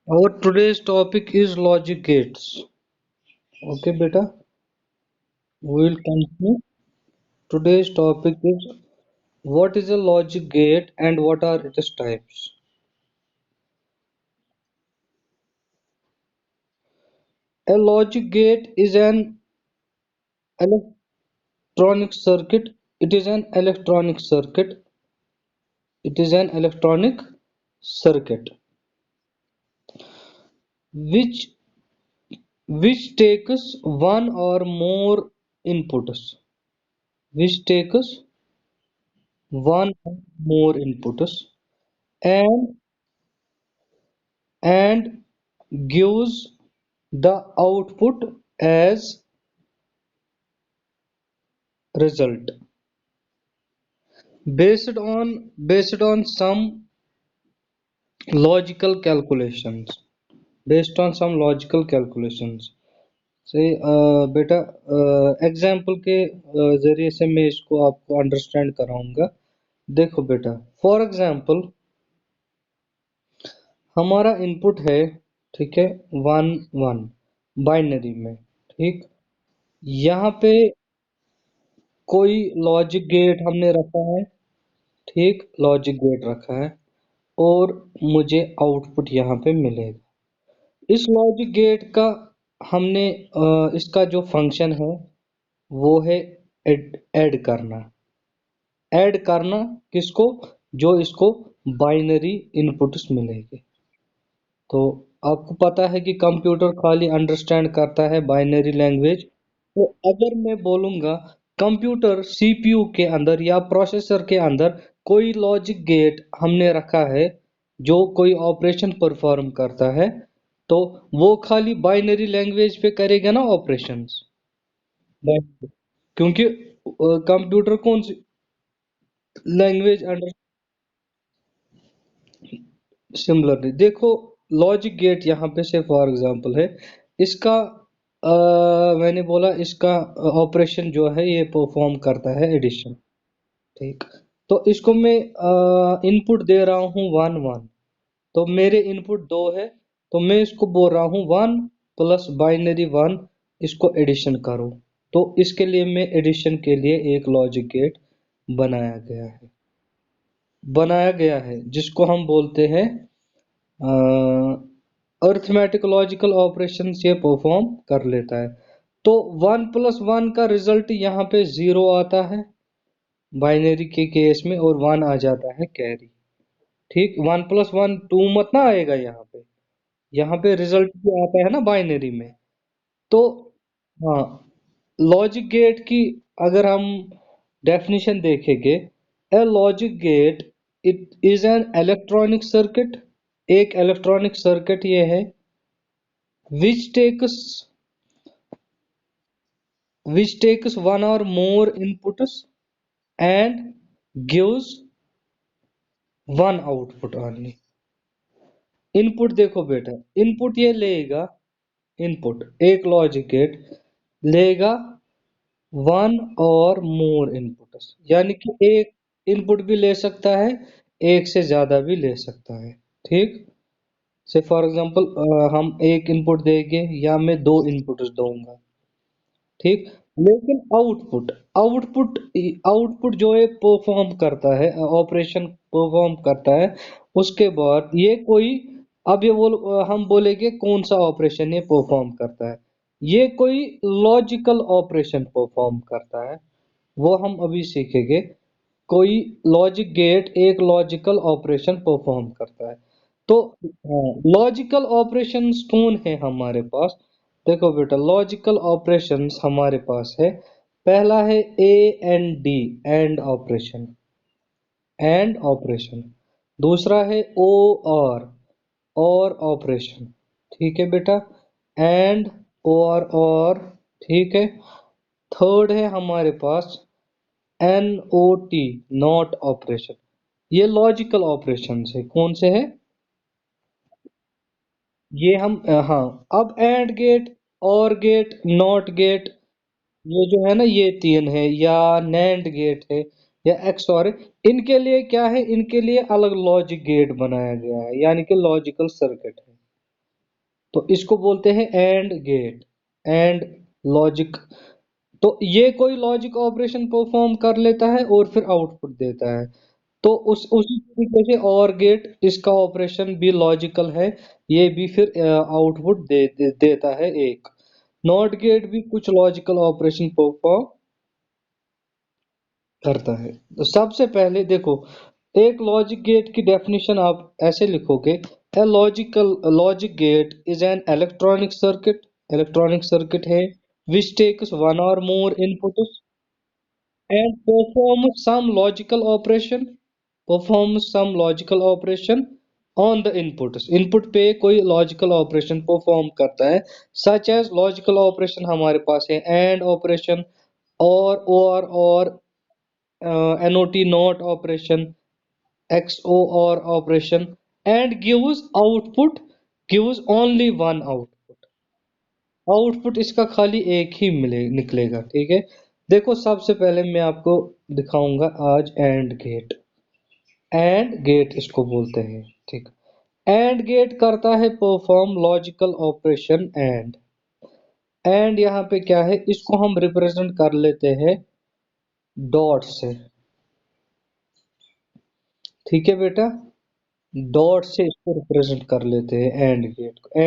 Our today's topic is logic gates. Okay, beta, we will continue. Today's topic is what is a logic gate and what are its types. A logic gate is an electronic circuit. It is an electronic circuit. It is an electronic circuit which takes one or more inputs. Which takes one or more inputs and and gives the output as result based on some logical calculations से बेटा example के जरिए से मैं इसको आपको understand कराऊंगा। देखो बेटा, फॉर एग्जाम्पल हमारा इनपुट है, ठीक है, 1 1 बाइनरी में, ठीक। यहाँ पे कोई लॉजिक गेट हमने रखा है, ठीक, लॉजिक गेट रखा है और मुझे आउटपुट यहाँ पे मिलेगा। इस लॉजिक गेट का हमने इसका जो फंक्शन है वो है ऐड करना। ऐड करना किसको? जो इसको बाइनरी इनपुट्स मिलेंगे। तो आपको पता है कि कंप्यूटर खाली अंडरस्टैंड करता है बाइनरी लैंग्वेज। तो अगर मैं बोलूंगा कंप्यूटर सीपीयू के अंदर या प्रोसेसर के अंदर कोई लॉजिक गेट हमने रखा है जो कोई ऑपरेशन परफॉर्म करता है, तो वो खाली बाइनरी लैंग्वेज पे करेगा ना ऑपरेशंस। क्योंकि कंप्यूटर कौन सी लैंग्वेज अंडर सिमिलरली देखो, लॉजिक गेट यहाँ पे से फॉर एग्जांपल है इसका मैंने बोला इसका ऑपरेशन जो है ये परफॉर्म करता है एडिशन, ठीक। तो इसको मैं इनपुट दे रहा हूँ 1 1, तो मेरे इनपुट 2 है, तो मैं इसको बोल रहा हूँ 1 प्लस बाइनरी 1, इसको एडिशन करो। तो इसके लिए मैं एडिशन के लिए एक लॉजिक गेट बनाया गया है जिसको हम बोलते हैं अर्थमेटिक लॉजिकल ऑपरेशन ये परफॉर्म कर लेता है। तो 1 + 1 का रिजल्ट यहाँ पे 0 आता है बाइनरी के केस में, और 1 आ जाता है कैरी, ठीक। 1 + 1 2 मत ना आएगा यहाँ पे रिजल्ट भी आता है ना बाइनरी में। तो हाँ, लॉजिक गेट की अगर हम डेफिनेशन देखेंगे, a logic gate it is an electronic circuit. एक इलेक्ट्रॉनिक सर्किट ये है which takes one or more inputs and gives one output only। Input देखो बेटा, इनपुट ये लेगा, इनपुट एक लॉजिक गेट लेगा वन और मोर इनपुट्स, यानी कि एक इनपुट भी ले सकता है, एक से ज्यादा भी ले सकता है, ठीक। से फॉर एग्जांपल हम एक इनपुट देंगे या मैं 2 इनपुट्स दूंगा, ठीक। लेकिन आउटपुट आउटपुट आउटपुट जो है परफॉर्म करता है, ऑपरेशन परफॉर्म करता है, उसके बाद ये कोई, अब ये हम बोलेंगे कौन सा ऑपरेशन ये परफॉर्म करता है। ये कोई लॉजिकल ऑपरेशन परफॉर्म करता है, वो हम अभी सीखेंगे। कोई लॉजिक गेट एक लॉजिकल ऑपरेशन परफॉर्म करता है। तो लॉजिकल ऑपरेशंस कौन है हमारे पास? देखो बेटा, लॉजिकल ऑपरेशंस हमारे पास है, पहला है A and D, and operation. दूसरा है ओ और ऑपरेशन, ठीक है बेटा, एंड और, ठीक है। थर्ड है हमारे पास N O T, not operation. ये लॉजिकल ऑपरेशंस है, कौन से है ये हम हाँ। अब and gate, or gate, not gate, ये जो है ना ये 3 है, या नैंड गेट है या एक्सऑर है, इनके लिए क्या है, इनके लिए अलग लॉजिक गेट बनाया गया है, यानी कि लॉजिकल सर्किट है। तो इसको बोलते हैं एंड गेट, एंड लॉजिक। तो ये कोई लॉजिक ऑपरेशन परफॉर्म कर लेता है और फिर आउटपुट देता है। तो उस उसी तरीके से और गेट, इसका ऑपरेशन भी लॉजिकल है, ये भी फिर आउटपुट देता है एक। नॉट गेट भी कुछ लॉजिकल ऑपरेशन परफॉर्म करता है। तो सबसे पहले देखो, एक लॉजिक गेट की डेफिनेशन आप ऐसे लिखोगे, a logic gate is an electronic circuit, electronic circuit है, which takes one or more inputs and perform some logical operation on the inputs। input पे कोई logical operation perform करता है, such as logical operation हमारे पास है and operation, or not not operation, XOR operation, and gives only one output। Output इसका खाली एक ही मिले निकलेगा, ठीक है। देखो सबसे पहले मैं आपको दिखाऊंगा आज एंड गेट। एंड गेट इसको बोलते हैं, ठीक। एंड गेट करता है परफॉर्म लॉजिकल ऑपरेशन एंड यहाँ पे क्या है, इसको हम रिप्रेजेंट कर लेते हैं डॉट से, ठीक है बेटा। डॉट से इसको रिप्रेजेंट कर लेते हैं एंड गेट को।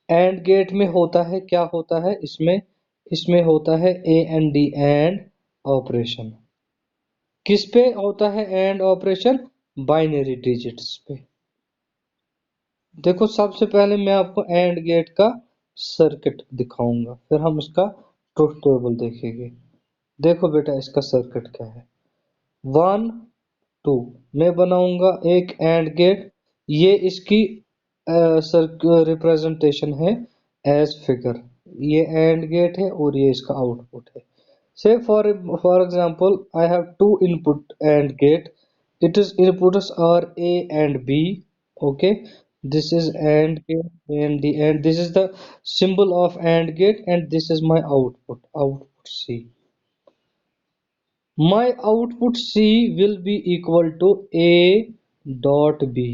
एंड गेट में होता है, क्या होता है इसमें, इसमें होता है A and D and operation. किस पे होता है एंड ऑपरेशन? बाइनरी डिजिट्स पे। देखो सबसे पहले मैं आपको एंड गेट का सर्किट दिखाऊंगा, फिर हम इसका ट्रुथ टेबल देखेंगे। देखो बेटा इसका सर्किट क्या है। 1 2 मैं बनाऊंगा एक एंड गेट, ये इसकी रिप्रेजेंटेशन है एज फिगर। ये एंड गेट है और ये इसका आउटपुट है। Say for example, I have two input AND gate. It is inputs are A and B. Okay, this is AND gate and this is the symbol of AND gate, and this is my output. Output C. My output C will be equal to A dot B.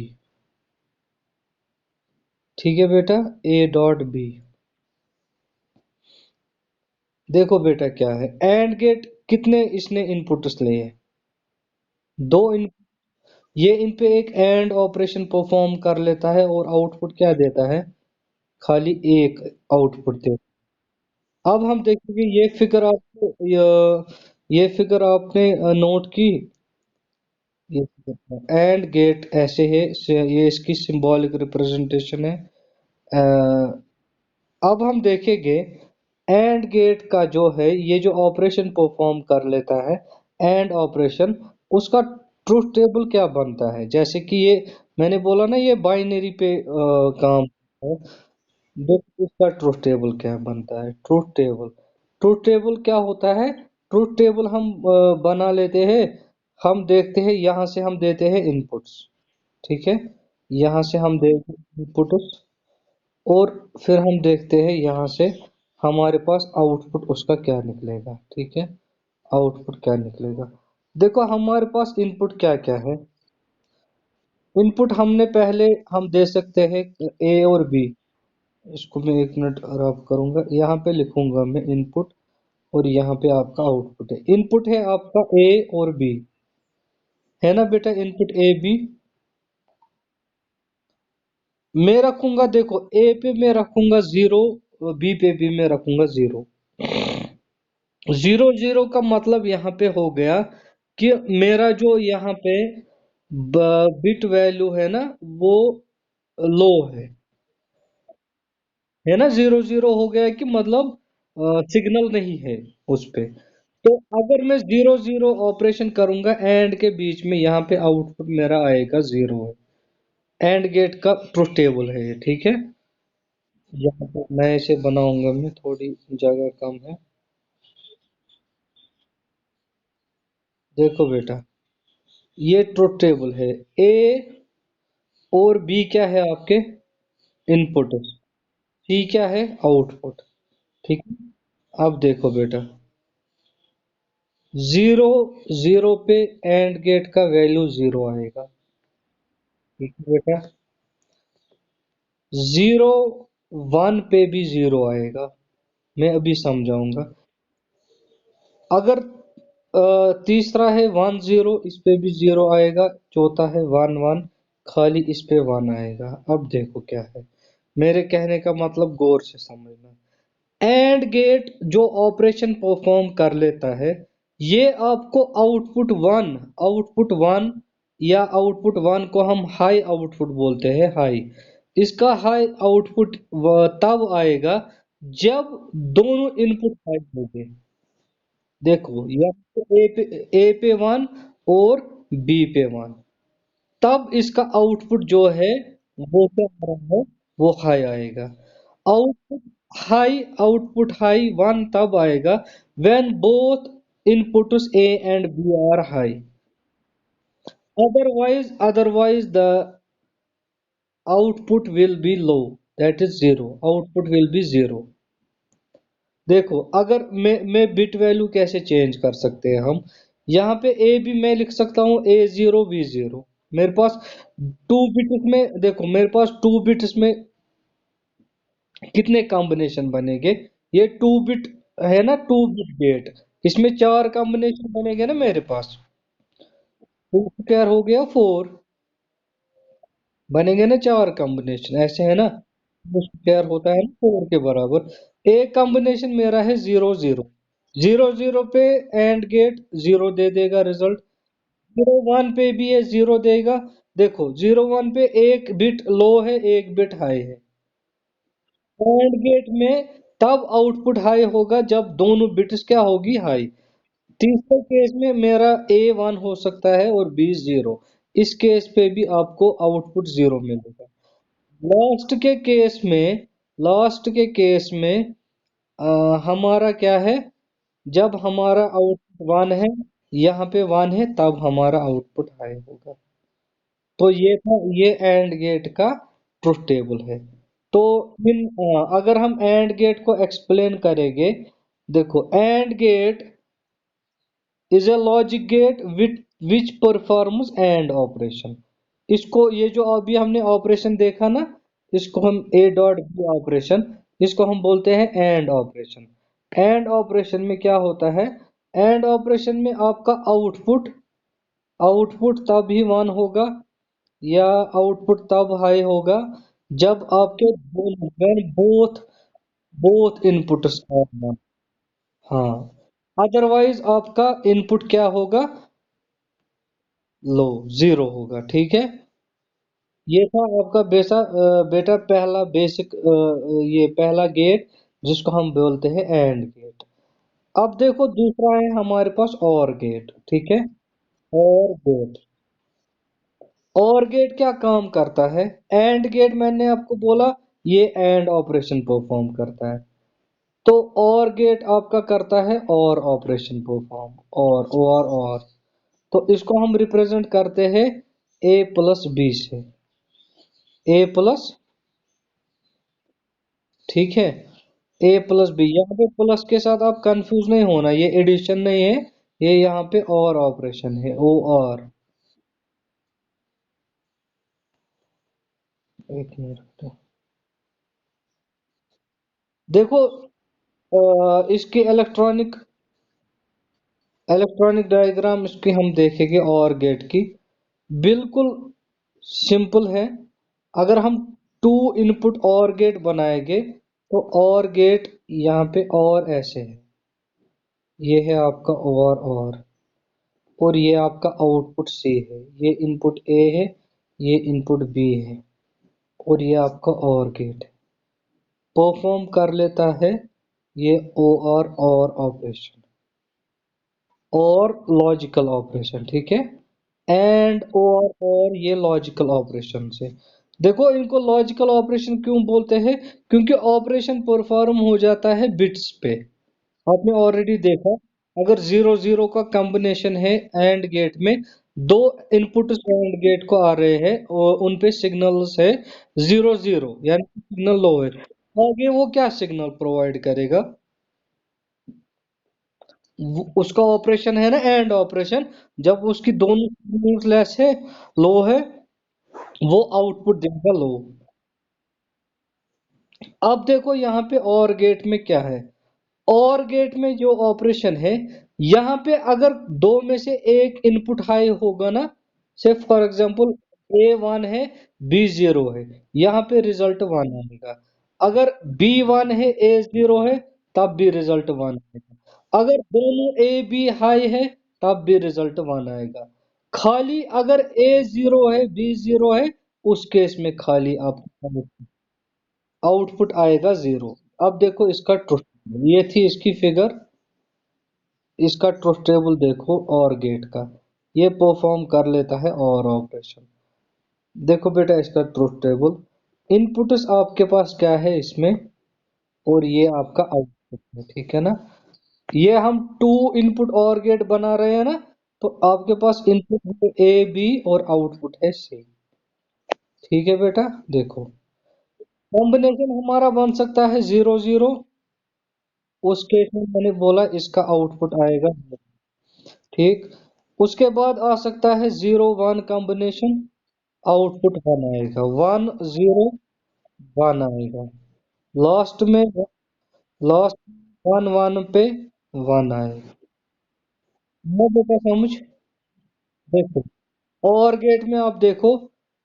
ठीक है बेटा, A dot B। देखो बेटा क्या है, AND gate कितने इसने inputs लिए? दो। ये इन पे एक एंड ऑपरेशन परफॉर्म कर लेता है और आउटपुट क्या देता है? खाली एक आउटपुट देता है। अब हम देखेंगे ये फिगर आपको, ये फिगर आपने नोट की। ये एंड गेट ऐसे है, ये इसकी सिंबॉलिक रिप्रेजेंटेशन है। अ, अब हम देखेंगे एंड गेट का जो है, ये जो ऑपरेशन परफॉर्म कर लेता है एंड ऑपरेशन, उसका ट्रुथ टेबल क्या बनता है। जैसे कि ये मैंने बोला ना, ये बाइनरी पे काम है। देखो इसका ट्रुथ टेबल क्या बनता है। ट्रुथ टेबल क्या होता है? ट्रुथ टेबल हम बना लेते हैं। हम देखते हैं, यहाँ से हम देते हैं इनपुट्स, ठीक है। यहाँ से हम देते हैं इनपुट्स और फिर हम देखते हैं यहाँ से हमारे पास आउटपुट उसका क्या निकलेगा, ठीक है। आउटपुट क्या निकलेगा, देखो हमारे पास इनपुट क्या क्या है। इनपुट हमने पहले हम दे सकते हैं ए और बी। इसको मैं 1 मिनट रब करूंगा, यहाँ पे लिखूंगा मैं इनपुट और यहाँ पे आपका आउटपुट है। इनपुट है आपका ए और बी, है ना बेटा, इनपुट ए बी। मैं रखूंगा, देखो ए पे मैं रखूंगा 0, बी पे भी मैं रखूंगा 0। 0 0 का मतलब यहाँ पे हो गया कि मेरा जो यहाँ पे बिट वैल्यू है ना, वो लो है ना। 0 0 हो गया कि मतलब सिग्नल नहीं है उस पे। तो अगर मैं 0 0 ऑपरेशन करूंगा एंड के बीच में, यहाँ पे आउटपुट मेरा आएगा 0 है। एंड गेट का ट्रुथ टेबल है ये, ठीक है। यहाँ पे मैं इसे बनाऊंगा, मैं थोड़ी जगह कम है। देखो बेटा ये ट्रुथ टेबल है। ए और बी क्या है आपके? इनपुट। सी क्या है? आउटपुट, ठीक है। अब देखो बेटा 0 0 पे एंड गेट का वैल्यू 0 आएगा, ठीक है बेटा। 0 वन पे भी जीरो आएगा। मैं अभी समझाऊंगा। अगर तीसरा है वन जीरो, इस पे भी जीरो आएगा। चौथा है वन वन, खाली इस पे वन आएगा। अब देखो क्या है, मेरे कहने का मतलब गौर से समझना। एंड गेट जो ऑपरेशन परफॉर्म कर लेता है, ये आपको आउटपुट वन या आउटपुट वन को हम हाई आउटपुट बोलते हैं, हाई। इसका हाई आउटपुट तब आएगा जब दोनों इनपुट हाई होंगे। देखो या तो ए पे वन और बी पे वन, तब इसका आउटपुट जो है वो क्या आ रहा है, वो हाई आएगा। आउटपुट आउटपुट हाई वन तब आएगा when both inputs A and B are high. Otherwise the output will be low. That is zero. Output will be zero. देखो, अगर मैं बिट वैल्यू कैसे चेंज कर सकते हैं हम। यहाँ पे ए भी मैं लिख सकता हूँ, ए जीरो बी जीरो। मेरे पास टू बिट्स में, देखो मेरे पास टू बिट्स में कितने कॉम्बिनेशन बनेंगे। ये टू बिट है ना, टू बिट गेट। इसमें चार कॉम्बिनेशन बनेंगे ना मेरे पास। टू स्क्वायर हो गया फोर, बनेंगे ना चार कॉम्बिनेशन, ऐसे है ना। टू स्क्वायर होता है ना फोर के बराबर। एक कॉम्बिनेशन मेरा है जीरो जीरो। जीरो जीरो पे एंड गेट जीरो दे देगा रिजल्ट। जीरो वन पे भी ये जीरो देगा। देखो जीरो वन पे एक बिट लो है, एक बिट हाई है। एंड गेट में तब आउटपुट हाई होगा जब दोनों बिट्स क्या होगी, हाई। तीसरे केस में मेरा ए वन हो सकता है और बी जीरो। इस केस पे भी आपको आउटपुट जीरो मिलेगा। लास्ट के केस में लास्ट के केस में हमारा क्या है, जब हमारा आउटपुट वन है, यहाँ पे वन है, तब हमारा आउटपुट हाई होगा। तो ये था, ये एंड गेट का ट्रुथ टेबल है। तो अगर हम एंड गेट को एक्सप्लेन करेंगे, देखो AND gate is a logic gate which performs AND operation. इसको, ये जो अभी हमने ऑपरेशन देखा ना, इसको हम ए डॉट बी ऑपरेशन, इसको हम बोलते हैं एंड ऑपरेशन। एंड ऑपरेशन में क्या होता है, एंड ऑपरेशन में आपका आउटपुट आउटपुट तब ही वन होगा या आउटपुट तब हाई होगा जब आपके दोनों, when both inputs are one. हाँ, अदरवाइज आपका इनपुट क्या होगा, लो, जीरो होगा। ठीक है। ये था आपका बेटा पहला बेसिक, ये पहला गेट जिसको हम बोलते हैं एंड गेट। अब देखो दूसरा है हमारे पास और गेट। ठीक है। और गेट, और गेट क्या काम करता है। एंड गेट मैंने आपको बोला, ये एंड ऑपरेशन परफॉर्म करता है। तो और गेट आपका करता है और ऑपरेशन परफॉर्म, और तो इसको हम रिप्रेजेंट करते हैं ए प्लस बी से। ए प्लस, ठीक है। ए प्लस बी, यहाँ पे प्लस के साथ आप कंफ्यूज नहीं होना, ये एडिशन नहीं है, ये यहाँ पे और ऑपरेशन है, ओ और। एक मिनट, देखो इसकी इलेक्ट्रॉनिक डायग्राम इसकी हम देखेंगे और गेट की, बिल्कुल सिंपल है। अगर हम टू इनपुट और गेट बनाएंगे तो और गेट यहाँ पे और ऐसे है। ये है आपका और ये आपका आउटपुट सी है। ये इनपुट ए है, ये इनपुट बी है, और ये आपका और गेट परफॉर्म कर लेता है ये और ऑपरेशन और लॉजिकल ऑपरेशन। ठीक है। एंड और ये लॉजिकल ऑपरेशन से। देखो इनको लॉजिकल ऑपरेशन क्यों बोलते हैं, क्योंकि ऑपरेशन परफॉर्म हो जाता है बिट्स पे। आपने ऑलरेडी देखा, अगर जीरो जीरो का कॉम्बिनेशन है एंड गेट में, दो इनपुट एंड गेट को आ रहे हैं और उन पे सिग्नल्स है जीरो जीरो, यानी सिग्नल लो है। आगे वो क्या सिग्नल प्रोवाइड करेगा, उसका ऑपरेशन है ना एंड ऑपरेशन, जब उसकी दोनों सिग्नल्स लेस है, लो है, वो आउटपुट देगा लो। अब देखो यहाँ पे और गेट में क्या है। और गेट में जो ऑपरेशन है, यहाँ पे अगर दो में से एक इनपुट हाई होगा ना, से फॉर एग्जांपल A1 है, B0 है, यहाँ पे रिजल्ट 1 आएगा। अगर B1 है, A0 है, तब भी रिजल्ट 1 आएगा। अगर दोनों ए बी हाई है, तब भी रिजल्ट 1 आएगा। खाली अगर A0 है, B0 है, उस केस में खाली आपको आउटपुट आएगा 0। अब देखो इसका ट्रुथ, ये थी इसकी फिगर। इसका ट्रुथ टेबल देखो और गेट का, ये परफॉर्म कर लेता है और ऑपरेशन। देखो बेटा इसका ट्रुथ टेबल, इनपुट्स आपके पास क्या है इसमें, और ये आपका आउटपुट है, ठीक है ना। ये हम टू इनपुट और गेट बना रहे हैं ना, तो आपके पास इनपुट है ए बी और आउटपुट है सी। ठीक है बेटा, देखो कॉम्बिनेशन हमारा बन सकता है 0 0। उस केस में मैंने बोला इसका आउटपुट आएगा, ठीक। उसके बाद आ सकता है 0 1 कॉम्बिनेशन, आउटपुट 1 आएगा। 1 0 1 आएगा। लास्ट में, लास्ट 1 1 पे 1 आएगा। मैं बेटा समझ, देखो और गेट में आप देखो,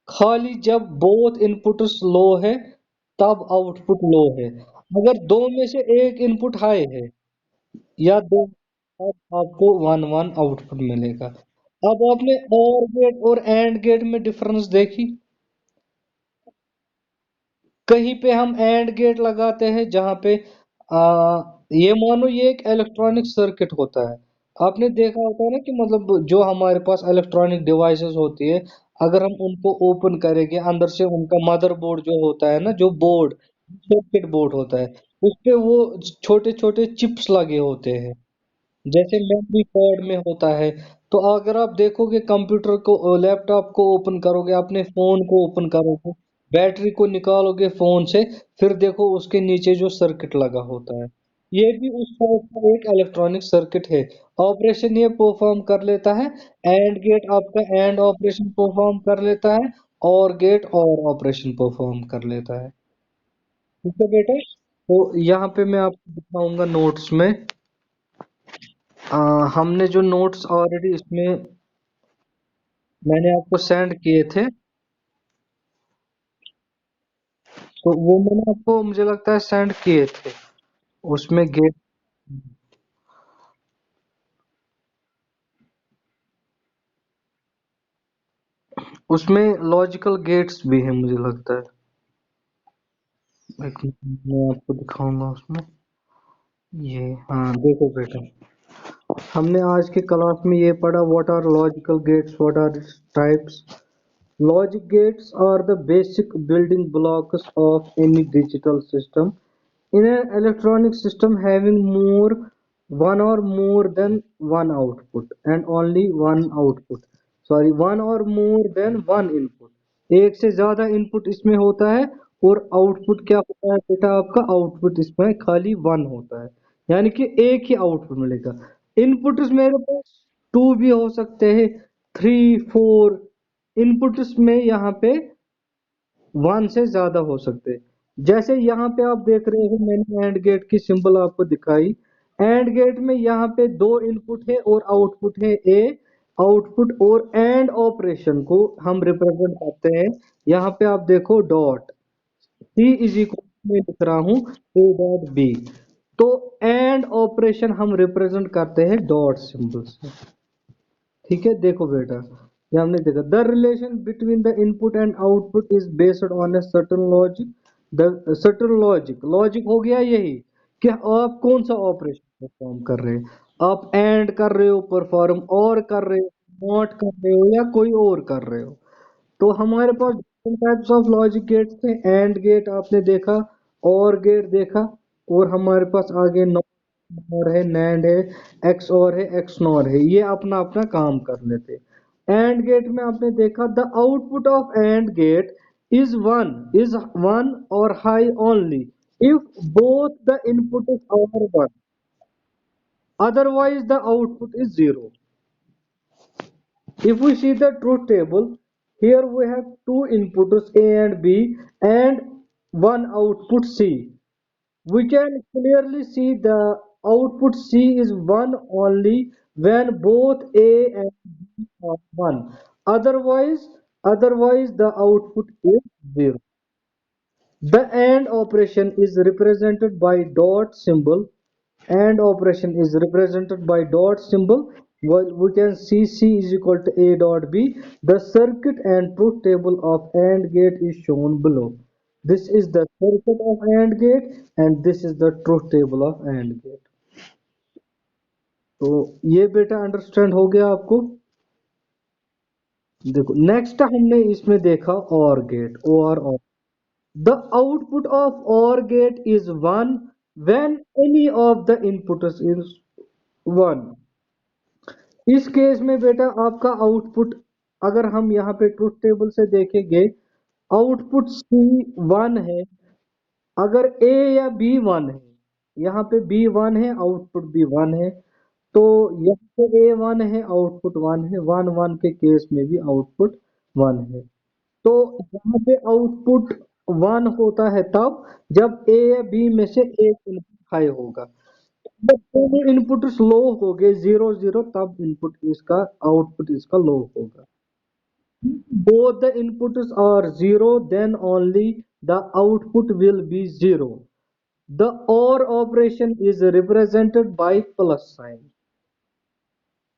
खाली जब बोथ इनपुट्स लो है, तब आउटपुट लो है। अगर दो में से एक इनपुट हाई है या दो, अब आपको 1 1 आउटपुट मिलेगा। अब आपने और गेट और एंड गेट में डिफरेंस देखी। कहीं पे हम एंड गेट लगाते हैं जहां पे ये मानो ये एक इलेक्ट्रॉनिक सर्किट होता है। आपने देखा होता है ना कि मतलब जो हमारे पास इलेक्ट्रॉनिक डिवाइसेस होती है, अगर हम उनको ओपन करेंगे, अंदर से उनका मदरबोर्ड जो होता है ना, जो बोर्ड, सर्किट बोर्ड होता है, उस पे वो छोटे छोटे चिप्स लगे होते हैं, जैसे मेमोरी कार्ड में होता है। तो अगर आप देखोगे कंप्यूटर को, लैपटॉप को ओपन करोगे, अपने फोन को ओपन करोगे, बैटरी को निकालोगे फोन से, फिर देखो उसके नीचे जो सर्किट लगा होता है, ये भी उस टाइप का एक इलेक्ट्रॉनिक सर्किट है। ऑपरेशन ये परफॉर्म कर लेता है। एंड गेट आपका एंड ऑपरेशन परफॉर्म कर लेता है, और गेट और ऑपरेशन परफॉर्म कर लेता है। ठीक है बेटा, तो यहाँ पे मैं आपको दिखाऊंगा नोट्स में। हमने जो नोट्स ऑलरेडी इसमें मैंने आपको सेंड किए थे, तो वो मैंने आपको मुझे लगता है सेंड किए थे। उसमें गेट, उसमें लॉजिकल गेट्स भी हैं मुझे लगता है। एक मिनट, मैं आपको दिखाऊंगा उसमें। ये, हाँ देखो बेटा, हमने आज की क्लास में ये पढ़ा, what are logical gates, what are its types. Logic gates are the basic building blocks of any digital system. In an electronic system having one or more than one output and only one output, sorry, one or more than one input, एक से ज्यादा input इसमें होता है, और output क्या होता है बेटा, आपका आउटपुट इसमें खाली 1 होता है, यानी कि एक ही आउटपुट मिलेगा। इनपुट मेरे पास 2 भी हो सकते हैं, 3 4, इनपुट्स में यहाँ पे 1 से ज्यादा हो सकते हैं। जैसे यहाँ पे आप देख रहे हो, मैंने एंड गेट की सिंबल आपको दिखाई। एंड गेट में यहाँ पे दो इनपुट है और आउटपुट है ए। आउटपुट और एंड ऑपरेशन को हम रिप्रेजेंट करते हैं, यहाँ पे आप देखो डॉट, सी इज इक्वल, में लिख रहा हूँ ए डॉट बी। तो एंड ऑपरेशन हम रिप्रेजेंट करते हैं डॉट सिंबल से। ठीक है, देखो बेटा, ये हमने देखा, the relation between the input and output is based on a certain logic. The certain logic, logic हो गया यही कि आप कौन सा ऑपरेशन परफॉर्म कर रहे हैं। आप एंड कर रहे हो परफॉर्म, और कर रहे हो, नॉट कर रहे हो, या कोई और कर रहे हो। तो हमारे पास different types of logic gates थे। एंड गेट आपने देखा, और गेट देखा, और हमारे पास आगे नॉर है, नैंड है, एक्स और है, एक्स नॉर है, ये अपना अपना काम कर लेते। एंड गेट में आपने देखा, the output of and gate is one or high only if both the input is are one, otherwise the output is 0. If we see the truth table, here we have two inputs A and B and one output C. We can clearly see the output C is 1 only when both A and B are 1. Otherwise the output is 0. The AND operation is represented by dot symbol. AND operation is represented by dot symbol. Well, we can see C is equal to A dot B. The circuit and truth table of AND gate is shown below. This is the circuit of AND gate and this is the truth table of AND gate. तो ये बेटा understand हो गया आपको। देखो next हमने इसमें देखा OR gate, OR। The output of OR gate is 1 when any of the inputs is 1। इस केस में बेटा आपका आउटपुट, अगर हम यहाँ पे ट्रुथ टेबल से देखेंगे, आउटपुट C 1 है, अगर A या B 1 है, यहाँ पे B 1 है, आउटपुट भी 1 है, तो यहाँ पे A 1 है, आउटपुट 1 है, 1 1 के केस में भी आउटपुट 1 है। तो यहाँ पे आउटपुट 1 होता है तब जब ए या बी में से एक इनपुट हाई होगा। जब दोनों इनपुट लो हो गए 0 0, तब इनपुट इसका आउटपुट इसका लो होगा। Both the inputs are 0, then only the output will be 0। The OR operation is represented by plus sign।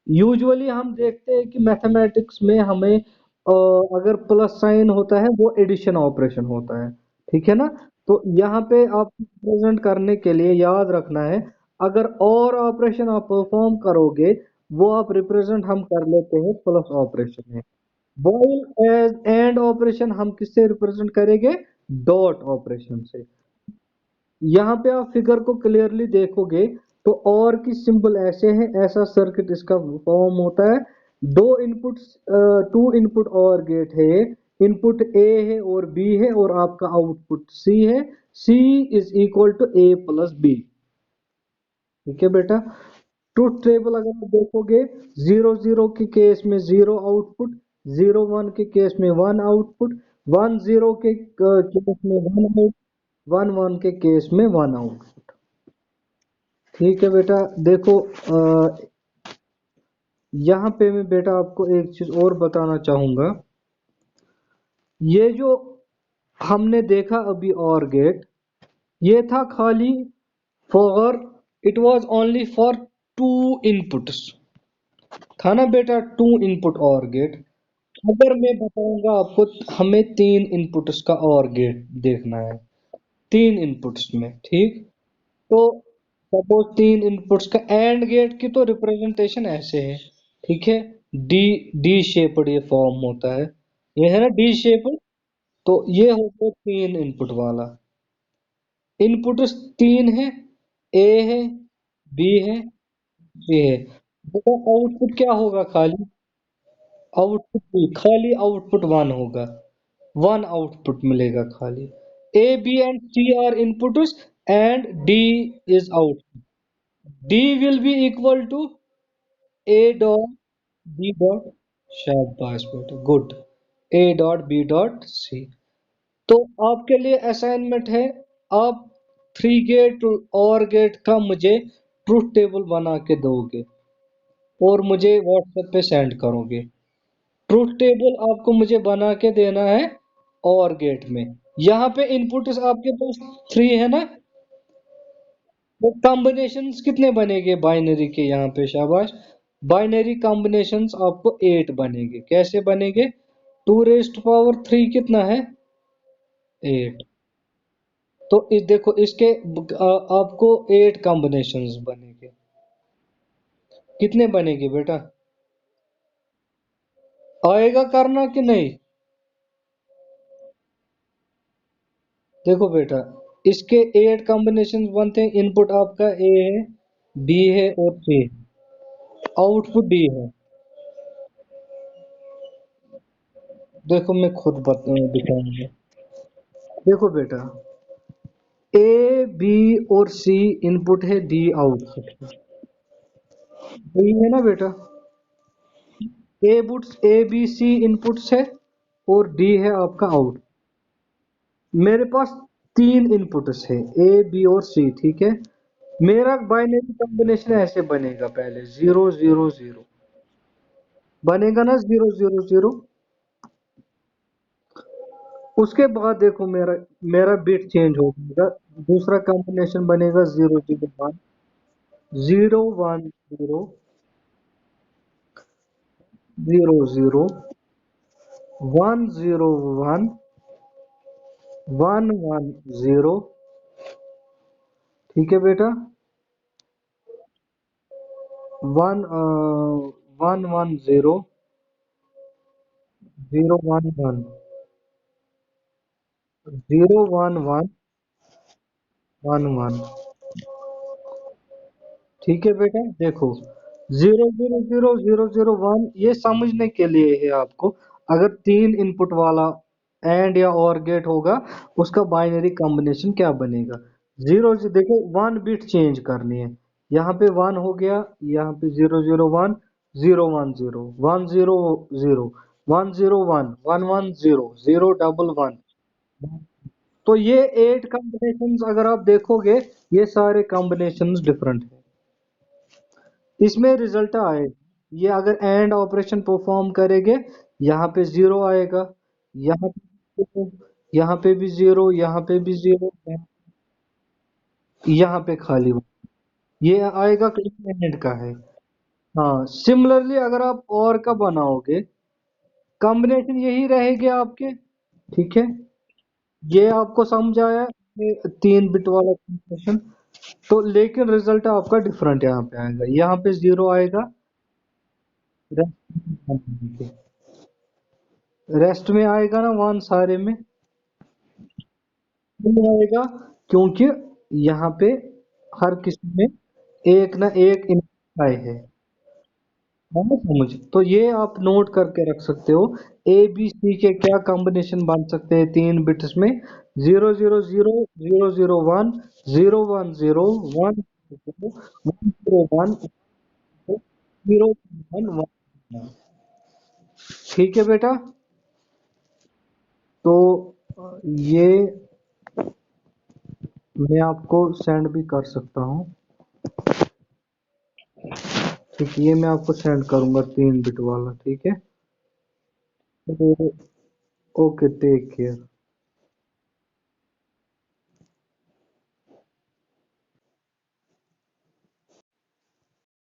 Usually हम देखते हैं कि मैथमेटिक्स में हमें अगर प्लस साइन होता है वो एडिशन ऑपरेशन होता है, ठीक है ना। तो यहाँ पे आप प्रेजेंट करने के लिए याद रखना है, अगर और ऑपरेशन आप परफॉर्म करोगे वो आप रिप्रेजेंट हम कर लेते हैं प्लस ऑपरेशन में। व्हाइल एज एंड ऑपरेशन हम किससे रिप्रेजेंट करेंगे, डॉट ऑपरेशन से। यहाँ पे आप फिगर को क्लियरली देखोगे तो और की सिंबल ऐसे है, ऐसा सर्किट इसका फॉर्म होता है। दो inputs, two input or gate है, इनपुट ए है और बी है और आपका आउटपुट सी है। C is equal to A plus B, ठीक है बेटा। ट्रुथ टेबल अगर आप देखोगे 0 0 के केस में 0 आउटपुट, 0 1 के केस में 1 आउटपुट, 1 0 के केस में 1 आउटपुट, 1 1 के केस में 1 आउटपुट। ठीक है बेटा। देखो यहाँ पे मैं बेटा आपको एक चीज और बताना चाहूंगा। ये जो हमने देखा अभी और गेट, ये था खाली for, it was only for to inputs, था ना बेटा, टू इनपुट और गेट। अगर मैं बताऊंगा आपको हमें तीन इनपुट्स का और गेट देखना है, तीन इनपुट्स में, ठीक। तो सपोज तीन इनपुट्स का एंड गेट की तो रिप्रेजेंटेशन ऐसे है, ठीक है। डी डी शेप्ड ये फॉर्म होता है, ये है ना डी शेप। तो ये हो गया तीन इनपुट वाला। इनपुट्स तीन है, ए है, बी है, सी है। तो आउटपुट क्या होगा, खाली आउटपुट भी, खाली आउटपुट वन होगा, वन आउटपुट मिलेगा खाली। A B and C are inputs and D is output. D will be equal to A dot B dot, शाबाश बेटा, good, A dot B dot C. तो आपके लिए असाइनमेंट है, आप थ्री गेट और गेट का मुझे ट्रूथ टेबल बना के दोगे और मुझे व्हाट्सएप पे सेंड करोगे। ट्रूथ टेबल आपको मुझे बना के देना है और गेट में। यहाँ पे इनपुट्स आपके पास थ्री है ना, तो कॉम्बिनेशंस कितने बनेंगे बाइनरी के यहाँ पे, शाबाश। बाइनरी कॉम्बिनेशंस आपको 8 बनेंगे। कैसे बनेंगे, 2⁻³ कितना है, 8। तो इस देखो इसके आपको 8 कॉम्बिनेशंस बनेंगे। कितने बनेंगे बेटा, आएगा करना कि नहीं। देखो बेटा इसके 8 कॉम्बिनेशंस बनते हैं। इनपुट आपका ए है, बी है और सी, आउटपुट डी है। देखो मैं खुद दिखाऊंगा। देखो बेटा ए बी और सी इनपुट है, डी आउटपुट है, डी है ना बेटा। ए बी सी इनपुट्स है और डी है आपका आउट। मेरे पास तीन इनपुट्स है, ए बी और सी, ठीक है। मेरा बाइनरी कॉम्बिनेशन ऐसे बनेगा, पहले 0 0 0 बनेगा ना, 0 0 0। उसके बाद देखो मेरा मेरा बिट चेंज हो जाएगा, दूसरा कॉम्बिनेशन बनेगा 0 0 1 0 1 0 0 0 1 0 1 1 1 0, ठीक है बेटा। 1 1 1 0 0 1 1 0 1 1 1 1, ठीक है बेटा। देखो 0 0 0 0 0 1 ये समझने के लिए है आपको। अगर तीन इनपुट वाला एंड या और गेट होगा, उसका बाइनरी कॉम्बिनेशन क्या बनेगा। जीरो से देखो, वन बिट चेंज करनी है। यहाँ पे वन हो गया, यहाँ पे 0 0 1 0 1 0 1 0 0 1 0 1 1 1 0 0 1 1। तो ये 8 कॉम्बिनेशंस अगर आप देखोगे, ये सारे कॉम्बिनेशंस डिफरेंट है। इसमें रिजल्ट आए, ये अगर एंड ऑपरेशन परफॉर्म करेंगे, यहाँ पे जीरो आएगा, यहाँ पे यहाँ पे भी जीरो, यहाँ पे भी जीरो, यहाँ पे खाली one। ये आएगा क्योंकि एंड का है। हाँ, सिमिलरली अगर आप और का बनाओगे, कॉम्बिनेशन यही रहेंगे आपके, ठीक है। ये आपको समझ आया, ये 3 बिट वाला कॉम्बिनेशन। तो लेकिन रिजल्ट आपका डिफरेंट यहाँ पे आएगा, यहाँ पे जीरो आएगा, रेस्ट में आएगा ना वन सारे में, क्यों आएगा, क्योंकि यहाँ पे हर किसी में एक ना एक इनपुट आए हैं। है ना समझ। तो ये आप नोट करके रख सकते हो, ए बी सी के क्या कॉम्बिनेशन बन सकते हैं 3 बिट्स में। 0 0 0 0 0 1 0 1 0 1 0 1 0 1 0 1 1। ठीक है बेटा। तो ये मैं आपको सेंड भी कर सकता हूँ, ठीक है। ये मैं आपको सेंड करूंगा 3 बिट वाला, ठीक है। Okay, take care.